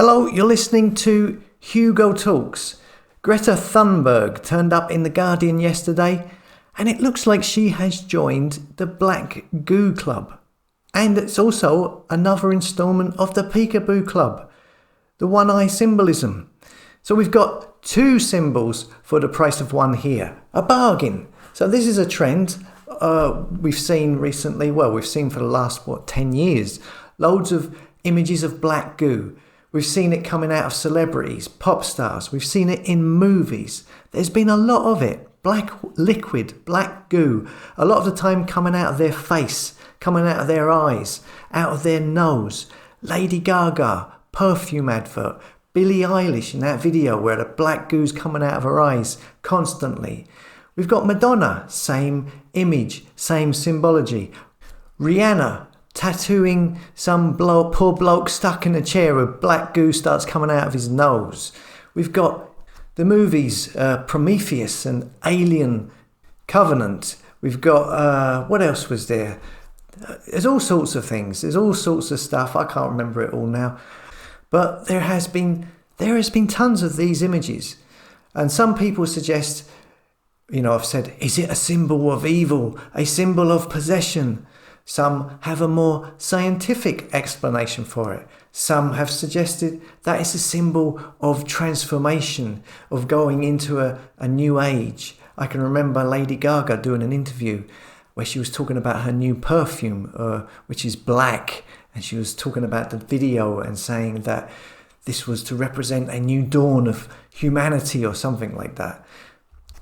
Hello, you're listening to Hugo Talks. Greta Thunberg turned up in The Guardian yesterday, and it looks like she has joined the Black GOO Club. And it's also another instalment of the Peekaboo Club, the one-eye symbolism. So we've got two symbols for the price of one here. A bargain. So this is a trend we've seen recently. Well, we've seen for the last, 10 years. Loads of images of black goo. We've seen it coming out of celebrities, pop stars. We've seen it in movies. There's been a lot of it. Black liquid, black goo. A lot of the time coming out of their face, coming out of their eyes, out of their nose. Lady Gaga, perfume advert. Billie Eilish in that video where the black goo's coming out of her eyes constantly. We've got Madonna, same image, same symbology. Rihanna, tattooing some poor bloke stuck in a chair where black goo starts coming out of his nose. We've got the movies Prometheus and Alien Covenant. We've got, what else was there? There's all sorts of things. There's all sorts of stuff. I can't remember it all now. But there has been tons of these images. And some people suggest, I've said, is it a symbol of evil? A symbol of possession? Some have a more scientific explanation for it. Some have suggested that it's a symbol of transformation, of going into a new age. I can remember Lady Gaga doing an interview where she was talking about her new perfume, which is black. And she was talking about the video and saying that this was to represent a new dawn of humanity or something like that.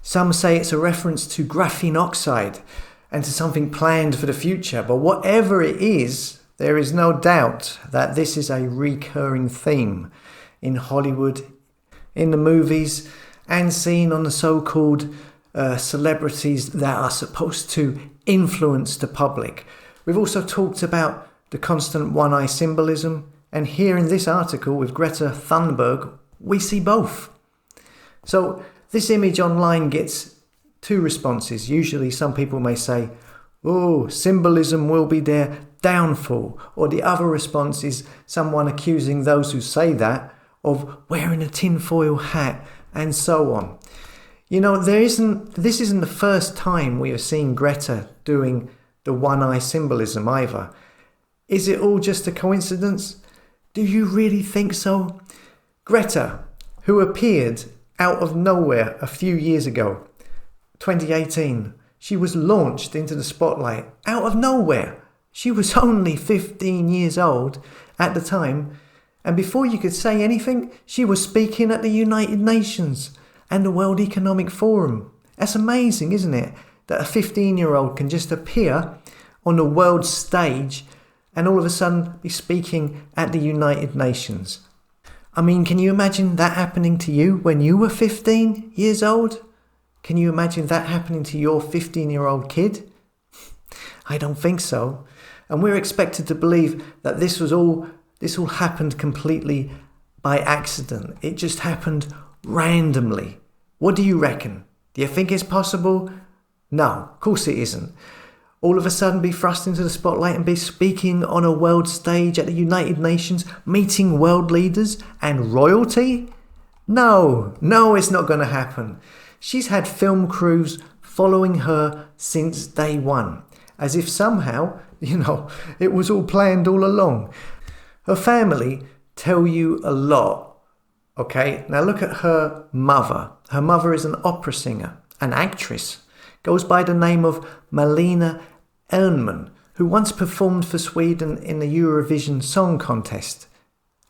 Some say it's a reference to graphene oxide and to something planned for the future. But whatever it is, there is no doubt that this is a recurring theme in Hollywood, in the movies, and seen on the so-called celebrities that are supposed to influence the public. We've also talked about the constant one-eye symbolism, and here in this article with Greta Thunberg, we see both. So this image online gets two responses. Usually some people may say, oh, symbolism will be their downfall. Or the other response is someone accusing those who say that of wearing a tinfoil hat and so on. This isn't the first time we have seen Greta doing the one-eye symbolism either. Is it all just a coincidence? Do you really think so? Greta, who appeared out of nowhere a few years ago, 2018, she was launched into the spotlight out of nowhere. She was only 15 years old at the time, and before you could say anything, she was speaking at the United Nations and the World Economic Forum. That's amazing, isn't it? That a 15-year-old can just appear on the world stage and all of a sudden be speaking at the United Nations. I mean, can you imagine that happening to you when you were 15 years old? Can you imagine that happening to your 15-year-old kid? I don't think so. And we're expected to believe that this all happened completely by accident. It just happened randomly. What do you reckon? Do you think it's possible? No, of course it isn't. All of a sudden be thrust into the spotlight and be speaking on a world stage at the United Nations, meeting world leaders and royalty? No, it's not going to happen. She's had film crews following her since day one, as if somehow, it was all planned all along. Her family tell you a lot, okay? Now look at her mother. Her mother is an opera singer, an actress, goes by the name of Malena Ernman, who once performed for Sweden in the Eurovision Song Contest.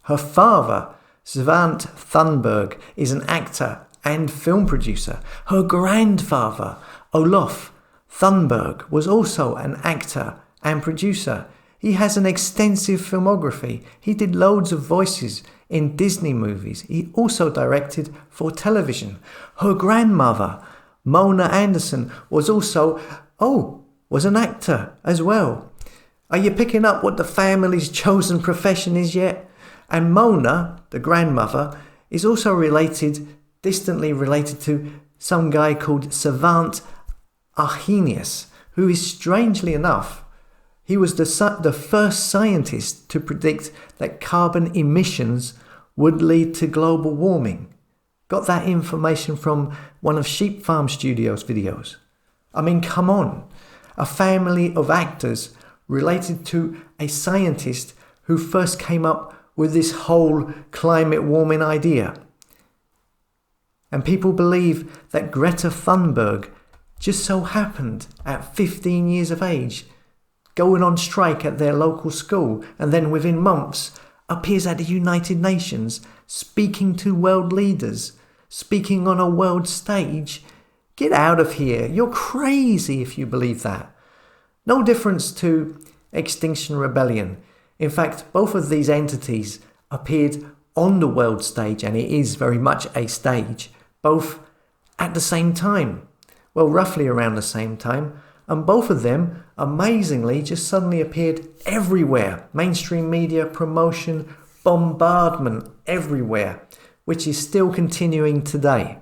Her father, Svante Thunberg, is an actor and film producer. Her grandfather, Olof Thunberg, was also an actor and producer. He has an extensive filmography. He did loads of voices in Disney movies. He also directed for television. Her grandmother, Mona Anderson, was an actor as well. Are you picking up what the family's chosen profession is yet? And Mona, the grandmother, is also distantly related to some guy called Svante Arrhenius, who is, strangely enough, he was the first scientist to predict that carbon emissions would lead to global warming. Got that information from one of Sheep Farm Studios' videos. I mean, come on. A family of actors related to a scientist who first came up with this whole climate warming idea. And people believe that Greta Thunberg just so happened at 15 years of age, going on strike at their local school, and then within months appears at the United Nations, speaking to world leaders, speaking on a world stage. Get out of here. You're crazy if you believe that. No difference to Extinction Rebellion. In fact, both of these entities appeared on the world stage, and it is very much a stage, both at the same time. Well, roughly around the same time. And both of them, amazingly, just suddenly appeared everywhere. Mainstream media, promotion, bombardment everywhere, which is still continuing today.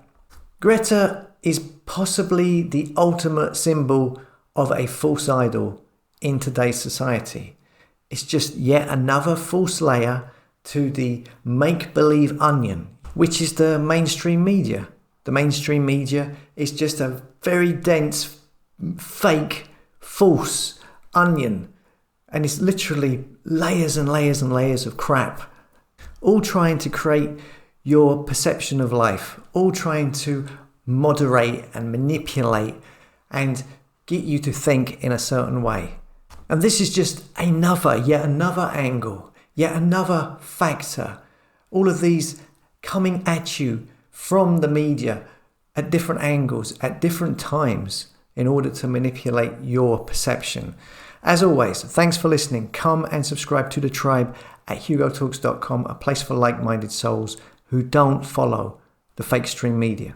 Greta is possibly the ultimate symbol of a false idol in today's society. It's just yet another false layer to the make-believe onion, which is the mainstream media. The mainstream media is just a very dense, fake, false onion. And it's literally layers and layers and layers of crap, all trying to create your perception of life, all trying to moderate and manipulate and get you to think in a certain way. And this is just yet another angle, yet another factor. All of these coming at you from the media at different angles, at different times, in order to manipulate your perception. As always, thanks for listening. Come and subscribe to the tribe at hugotalks.com, a place for like-minded souls who don't follow the fake stream media.